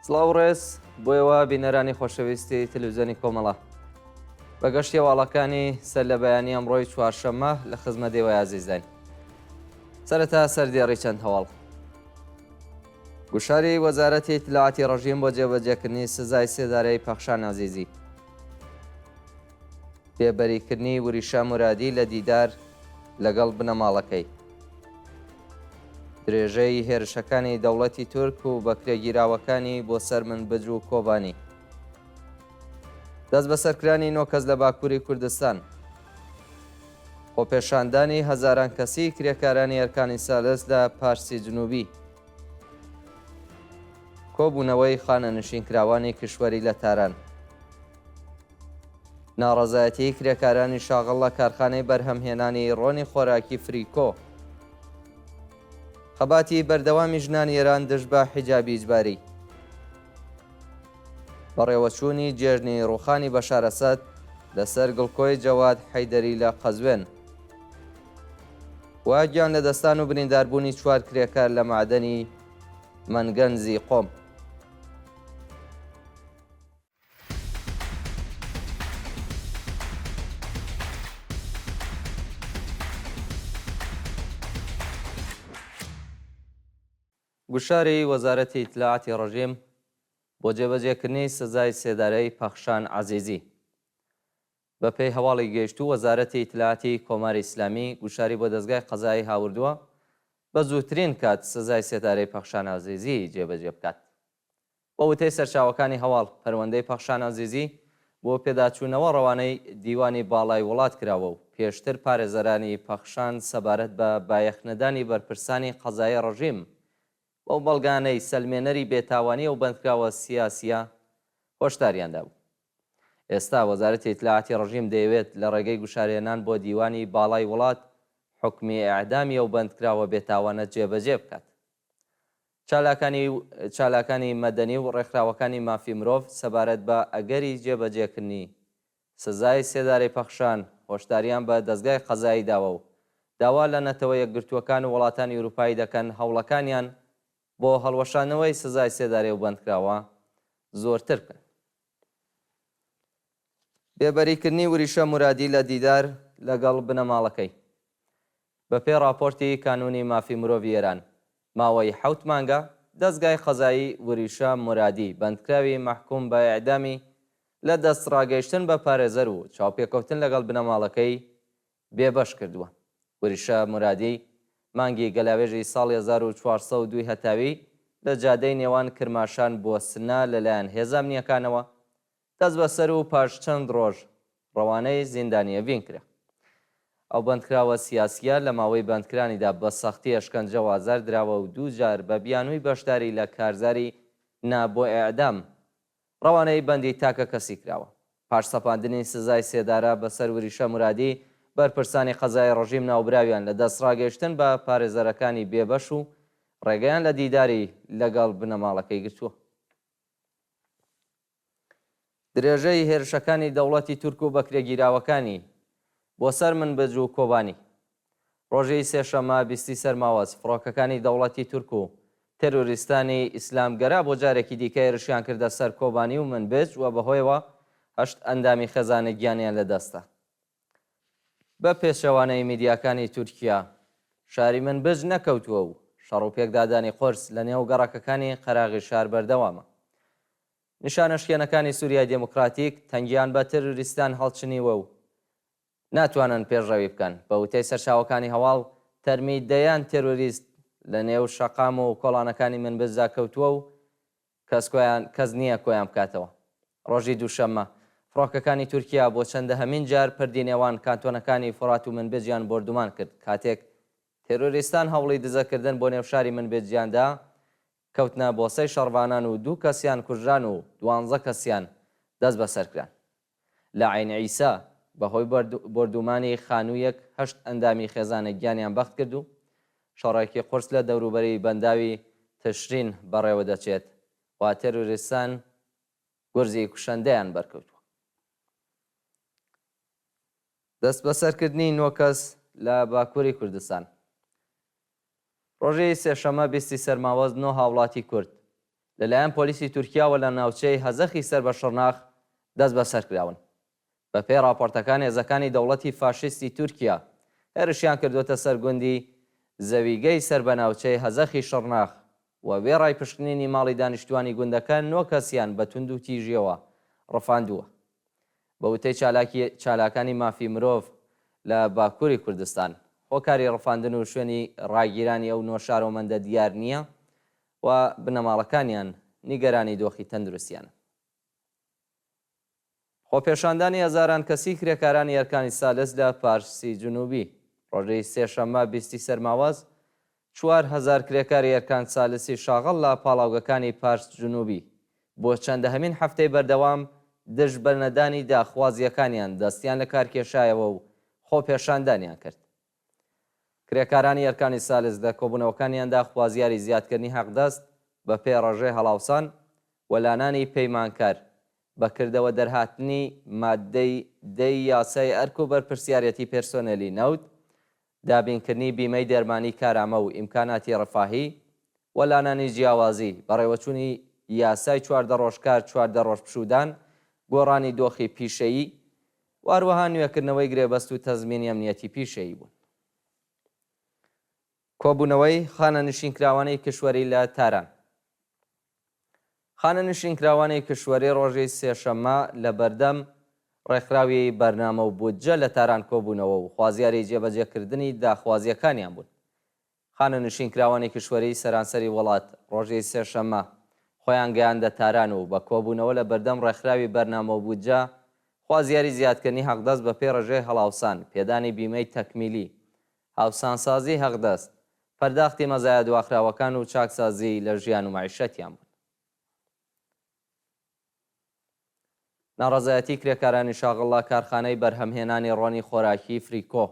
سڵاو ڕێز بۆیەوە بینەرانی خۆشەویستی تەلەڤیزیۆنی کۆمەڵە بەگەشتی هەواڵەکانی سەر لە بەیانی ئەمڕۆی چوارشەممە لە خزمەت ئێوەی عەزیزان. سەرەتا سەردێڕی چەند هەواڵ. گوشاری وەزارەتی ئیتلاعاتی ڕەژیم بۆ جێبەجێکردنی سزای سێدارەی پەخشان عەزیزی. بێبەریکردنی وریشە مرادی لە دیدار لەگەڵ بنەماڵەکەی. درێژەی هێرشەکانی دەوڵەتی تورک و بەکرێگیراوەکانی بۆ سەر منبج و کۆبانی. دەست بە سەرکرانی 9 کەس لە باکووری کوردستان. خۆپێشاندانی هەزاران کەسی کرێکارانی ئەرکانی سالس لە پارسی جنوبی. کۆبوونەوەی خانە نشینکراوانی کشوەری لە تاران. ناڕەزایەتی کرێکارانی شاغڵ لە کارخانەی بەرهەمهێنانی ڕۆنی خۆراکی فریکۆ. خەباتی بەردەوامی ژنانی ئێران دژ بە حیجابی ئیجباری. بەڕێوەچوونی جێژنی ڕووخانی بەشار ئەسەد لەسەر گڵکۆی جەواد حەیدەری لە قەزوێن. واگیان لە دەستان و برینداربوونی 4 کرێکار لە معدەنی مەنگەنزی قۆم. گوشاری وەزارەتی ئیتلاعاتی ڕەژیم بۆ جێبەجێکردنی سزای سێدارەی پەخشان عەزیزی. بە پێی هەواڵی گەیشتوو وەزارەتی ئیتلاعاتی کۆماری ئیسلامی گوشاری بۆ دەستگای قەزایی هاوردووە بە زووترین کات سزای سێدارەی پەخشان عەزیزی جێبەجێ بکات. بە وتەی سەرچاوەکانی هەواڵ پەروەندەی پەخشان عەزیزی بۆ پێداچوونەوە ڕەوانەی دیوانی باڵای وڵات کراوە و پێشتر پارێزەرانی پەخشان سەبارەت بە بایەخنەدانی بەرپرسانی قەزایی ڕەژیم بەو بەڵگانەی سەلمێنەری بێتاوانی و بەندکراوە سیاسیە هۆشداریاندا بوو. ئێستا وەزارەتی ئیتلاعاتی ڕەژیم دەیەوێت لە ڕێگەی گوشارێنان بۆ دیوانی باڵای وڵات حکمی ئیعدامی و بەندکراوە بێتاوانە جێبەجێ بکات. چالاکانی مەدەنی و ڕێکخراوەکانی مافی مرۆڤ سەبارەت بە ئەگەری جێبەجێکردنی سزای سێدارەی پەخشان هۆشداریان بە دەستگای قەزایی داوە و داوا لە نەتەوە یەکگرتووەکان و وڵاتانی ئوروپایی دەکەن هەوڵەکانیان بۆ هەڵوەشانەوەی سزای سێدارەی و بەندکراوە زۆرتر بکەن. بێبەریکردنی وریشە مرادی لە دیدار لەگەڵ بنەماڵەکەی. بە پێی راپۆرتی کانونی مافی مرۆڤی ئێران ماوەی 7 مانگە دەستگای قەزایی وریشە مرادی بەندکراوی مەحکوم بە ئیعدامی لە دەستڕاگەیشتن بە پارێزەر و چاوپێکەوتن لەگەڵ بنەماڵەکەی بێبەش کردووە. وریشە مرادی مانگی گەلاوێژی ساڵی 1402 هەتاوی لە جادەی نێوان کرماشان بۆ سنا لەلایەن هێزە ئەمنیەکانەوە دەست بەسەر و پاش چەند ڕۆژ ڕەوانەی زیندانیە بین کرا. ئەو بەندکراوە سیاسیە لە ماوەی بەندکرانیدا بە سەختی ئەشکەنجە و ئازار دراوە و 2 جار بە بیانووی بەشداری لە کارزاری نا بۆ ئیعدام ڕەوانەی بەندی تاکە کەسی کراوە. پاش سەپاندنی سزای سێدارە بەسەر وریشە مرادی بەرپرسانی قەزای ڕەژیم ناوبراویان لە دەستڕاگەیشتن بە پارێزەرەکانی بێبەش و ڕێگەیان لە دیداری لەگەڵ بنەماڵەکەی گرتووە. درێژەی هێرشەکانی دەوڵەتی تورک و بەکرێگیراوەکانی بۆ سەر منبج و کۆبانی. ڕۆژەی سێشەممە 20 سەرماوەز فڕۆکەکانی دەوڵەتی تورک و تەروریستانی ئیسلامگەرا بۆ جارێکی دیکە هێرشیان کردە سەر کۆبانی و منبج و بەهۆیەوە 8 ئەندامی خێزانە گیانیان لەدەستە. بە پێچەوانەی میدیاکانی تورکیا شاری منبج نەکەوتووە و شەڕ و پێکدادانی قرس لە نێو گەڕەکەکانی قەراغی شار بەردەوامە. نیشانەشکێنەکانی سووریای دموکراتیک تەنگیان بە تەروریستان هەڵچنیوە و ناتوانن پێشڕەوی بکەن. بە وتەی سەرچاوەکانی هەواڵ تەرمی دەیان تێروریست لە نێو شەقام و کۆڵانەکانی منبجدا کەوتووە و کەس نییە کۆیان بکاتەوە. ڕۆژی دووشەممە فڕۆکەکانی تورکیا بۆ چەندەهەمین جار پردی نێوان کانتۆنەکانی فڕات و منبجیان بردومان کرد کاتێک تێروریستان هەوڵی دزەکردن بۆ نێو شاری منبجیاندا کەوتنە بۆسەی شەڕوانان و 2 کەسیان کوژران و 12 کەسیان دەست بەسەرکران. لە عین عیسا بەهۆی بردومانی خانوویەک 8 ئەندامی خێزانە گیانیان بەخت کرد و شەڕێکی قورس لە دەوروبەری بەنداوی تشرین بەڕێوە دەچێت وا تێروریستان گورزی کوشەندەیان بەرکەوتووە. دەست بەسەرکردنی 9 کەس لە باکووری کوردستان. ڕۆژەی سێشەممە 20 سەرماوەز 9 هاوڵاتی کورد لەلایەن پۆلیسی تورکیاوە لە ناوچەی هەزەخی سەر بە شڕناخ دەست بەسەر کراون. بە پێی راپۆرتەکان هێزەکانی دەوڵەتی فاشیستی تورکیا هێرشیان کردوتە سەر گوندی زەویگەی سەر بە ناوچەی هەزەخی شڕناخ و وێڕای پشکنینی ماڵی دانیشتوانی گوندەکە 9 کەسیان بە تونند و تیژیەوە ڕفاندووە. بە وتەی چالاکانی مافی مرۆڤ لە باکووری کوردستان هۆکاری ڕفاندن و شوێنی ڕاگیرانی ئەو 9 شارۆمەندە دیار نییە و بنەماڵەکانیان نیگەرانی دۆخی تەندروستیانە. خۆپێشاندانی هەزاران کەسی کرێکارانی ئەرکانی سالس لە پارسی جنوبی ڕۆژەی سێشەممە 20 سەرماوەز 4,000 کرێکاری ئەرکان سالسی شاغڵ لە پاڵاوگەکانی پارس جنوبی بۆ چەندەهەمین هەفتەی بەردەوام دژ بەرنەدانی داخوازیەکانیان دەستیان لە کارکێشایەوە و خۆپێشاندانیان کرد. کرێکارانی ئەرکانی سالس لە کۆبوونەوەکانیاندا خوازیاری زیادکردنی حەقدەست بە پێی ڕێژەی هەڵاوسان وەلانانی پەیمانکار بەکردەوە دەرهاتنی مادەی دەی یاسای ئەرک و بەرپرسیارەتی پێرسۆنەلی نەوت، دابینکردنی بیمەی دەرمانی کارامە و ئیمکاناتی ڕفاهی، وەلانانی جیاوازی، بەڕێوەچوونی یاسای 14 ڕۆژکار 14 ڕۆژ پشودان، گۆڕانی دۆخی پیشەیی، واروەها نوێکردنەوەی گرێبەست و تەزمینی ئەمنیەتی پیشەیی بوون. کۆبوونەوەی خانە نشینکراوانەی کشوەری لە تاران. خانە نشینکراوانەی کشوەری ڕۆژەی سێشەممە لە بەردەم ڕێکخراوی بەرنامە و بودجە لە تاران کۆبوونەوە و خوازیاری جێبەجێکردنی داخوازیەکانیان بوون. خانە نشینکراوانی کشوەری سەرانسەری وڵات ڕۆژەی سێشەممە خۆیان گەیاندە تاران و بە کۆبوونەوە لە بەردەم ڕێکخراوی بەرنامە و بودجە خوازیاری زیادکردنی حەقدەست بە پێی ڕێژەی هەڵاوسان، پێدانی بیمەی تەکمیلی، هاوسانسازی حەقدەست، پەرداختی مەزایە دواخراوەکان و چاکسازی لە ژیان و معیشەتیان بوون. ناڕەزایەتی کرێکارانی شاغڵ کارخانەی بەرهەمهێنانی ڕۆنی خۆراکی فریکۆ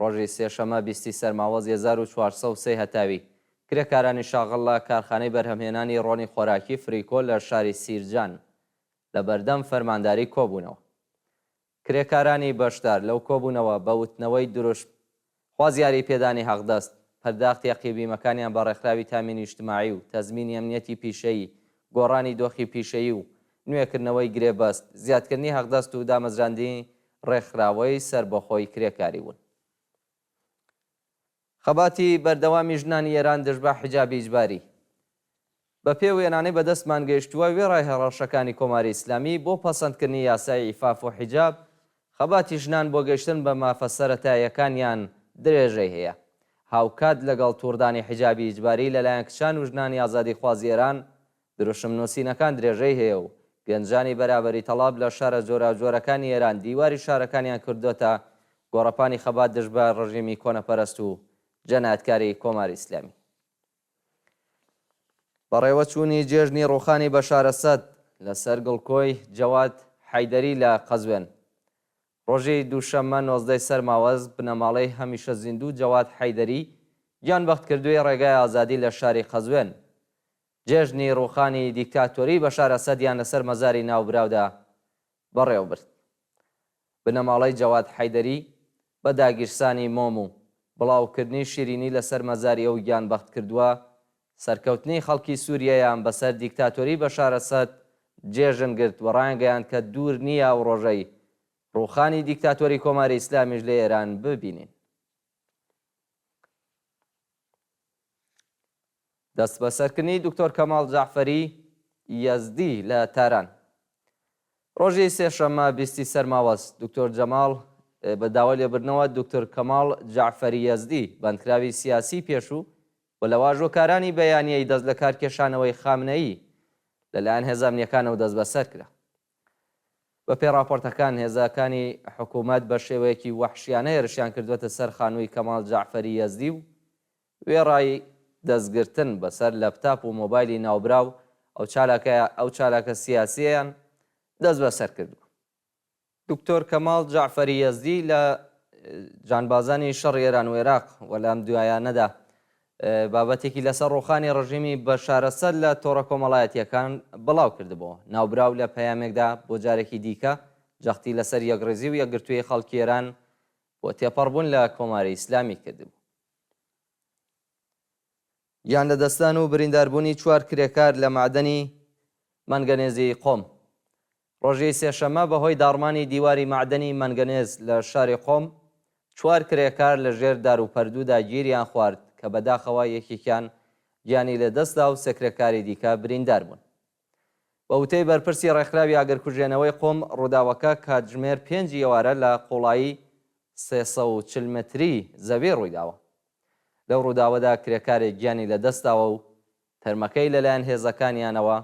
ڕۆژی سێشەممە 20 سەرماوەز 1403 هەتاوی کرێکارانی شاغڵ کارخانەی بەرهەمهێنانی ڕۆنی خۆراکی فریکۆ لە شاری سیرجان لە بەردەم فەرمانداری کۆبوونەوە. کرێکارانی بەشدار لەو کۆبوونەوە بە وتنەوەی دروشت خوازیاری پێدانی حەقدەست، پەرداختی حەقیبیمەکانیان بە ڕێکخراوی تامینی اجتماعی و تەزمینی ئەمنیەتی پیشەیی، گۆڕانی دۆخی پیشەیی و نوێکردنەوەی گرێبەست، زیادکردنی حەقدەست و دامەزراندنی ڕێکخراوەی سربەخۆی کرێکاری بوون. خەباتی بەردەوامی ژنانی ئێران دژ بە حیجابی ئیجباری. بە پێی وێنانەی بەدەستمان گەیشتووە وێڕای هێڕەشەکانی کۆماری ئیسلامی بۆ پەسەندکردنی یاسای ئیفاف و حیجاب، خەباتی ژنان بۆ گەیشتن بە مافە سەرەتاییەکانیان درێژەی هەیە. هاوکات لەگەڵ تووڕدانی حیجابی ئیجباری لەلایەن کچان و ژنانی ئازادی خوازی ئێران دروشمنووسینەکان درێژەی هەیە و گەنجانی بەرابەری تەڵاب لە شارە جۆراوجۆرەکانی ئێران دیواری شارەکانیان کردوتە گۆڕەپانی خەبات دژ بە ڕژیمی کۆنەپەرست و جەنایەتکاری کۆماری ئیسلامی. بەڕێوەچوونی جێژنی ڕووخانی بەشارە سەد لەسەر گڵکۆی جەواد حەیدەری لە قەزوێن ڕۆژی دووشەممە 19 سەرماوەز بنەماڵەی هەمیشە زیندوو جەواد حەیدەری گیانبەخت کردووی ڕێگای ئازادی لە شاری قەزوێن. جێژنی ڕووخانی دیکتاتۆری بەشارە سەدیان لەسەر مەزاری ناوبراودا بەڕێوەبرد. بنەماڵەی جەواد حەیدەری بە داگیرسانی مۆم و بڵاوکردنی شیرینی لەسەر مەزاری ئەو گیانبەخت کردووە سەرکەوتنی خەڵکی سووریەیان بەسەر دیکتاتۆری بەشارە سەد جێژن گرت و ڕایانگەیان کە دوور نییە ئەو ڕۆژەی ڕووخانی دیکتاتۆری کۆماری ئیسلامیش لە ئێران ببینین. دەست بەسەرکردنی دکتۆر کەماڵ جەعفەری یەزدی لە تاران ڕۆژی سێشەممە 20 سەرماوەز دکتۆر جەماڵ بە داوای لێبردنەوە دکتۆر کەماڵ جەعفەری یەزدی بەندکراوی سیاسی پێشوو و لە واژۆکارانی بەیانیەی دەست لە کارکێشانەوەی خامنەیی لەلایەن هێزانیەکانەوە دەست بەسەر کرا. بە پێی راپۆرتەکان هێزەکانی حکوومەت بە شێوەیەکی وەحشیانە هێرشیان کردوێتە سەر خانووی کەماڵ جەعفەری یەزدی و وێڕای دەستگرتن بەسەر لەپتاپ و مۆبایلی ناوبراو ئەو چالاکە سیاسییان دەست بەسەر کردو. دکتۆر کەماڵ جەعفەری یەزدی لە جانبازانی شەڕی ئێران و عێراق و لەم دوایانەدا بابەتێکی لەسەر ڕووخانی ڕژیمی بەشارە سەد لە تۆڕە کۆمەڵایەتیەکان بڵاو کردبووە. ناوبراو لە پەیامێکدا بۆ جارێکی دیکە جەختی لەسەر یەکڕێزی و یەکگرتووی خەڵکی ئێران بۆ تێپەڕبوون لە کۆماری ئیسلامی کردبوو. گیان لەدەستان و برینداربوونی 4 کرێکار لە معدەنی مەنگەنێزی قۆم. ڕۆژەی سێشەممە بەهۆی داڕمانی دیواری معدەنی مەنگەنێز لە شاری قۆم 4 کرێکار لە ژێر دار و پەردوودا گیریان خوارد کە بەداخەوە یەکێکیان گیانی لەدەستدا و سێکرێکاری دیکە بریندار بوون. بە وتەی بەرپرسی ڕێکخراوی ئاگرکوژێنەوەی قۆم ڕووداوەکە کاتژمێر 5 ئێوارە لە قوڵایی 340 متری زەوی ڕوویداوە. لەو ڕووداوەدا کرێکارێک گیانی لەدەستاوە و تەرمەکەی لەلایەن هێزەکانیانەوە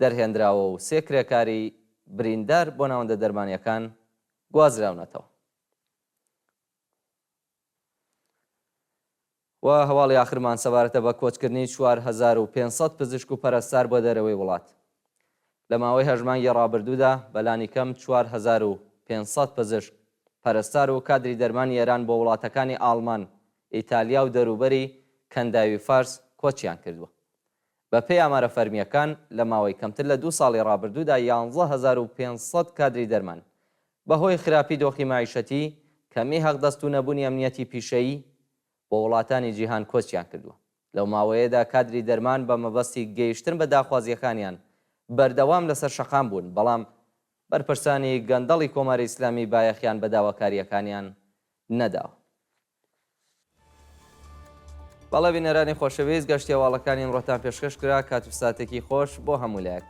دەرهێنراوە و 3 کرێکاری بریندار بۆ ناوەندە دەرمانیەکان گوازراونەتەوە. و هەواڵی آخرمان سەبارەتە بە کۆچکردنی 4500 پزیشک و پەرستار بۆ دەرەوەی وڵات. لە ماوەی هەژمانگی ڕابردوودا بەلانی کەم 4500 پزیشک پەرستار و کادری دەرمانی ئێران بۆ وڵاتەکانی ئاڵمان، ئیتالیا و دەروبەری کەنداوی فارس کۆچیان کردووە. بە پێی ئامارە فەرمیەکان لە ماوەی کەمتر لە 2 ساڵی ڕابردوودا 11500 کادری دەرمان بەهۆی خراپی دۆخی معیشەتی، کەمی هەقدەست و نەبوونی ئەمنیەتی پیشەیی بۆ وڵاتانی جیهان کۆچیان کردووە. لەو ماوەیەدا کادری دەرمان بە مەبەستی گەیشتن بە داخوازیەکانیان بەردەوام لەسەر شەقام بوون، بەڵام بەرپرسانی گەندەڵی کۆماری ئیسلامی بایەخیان بە داواکاریەکانیان نەداوە. بەڵێ بینەرانی خۆشەویست، گەشتی هەواڵەکانی ئەمڕۆتان پێشکەش کرا. کات و ساتێکی خۆش بۆ هەموو لایەک.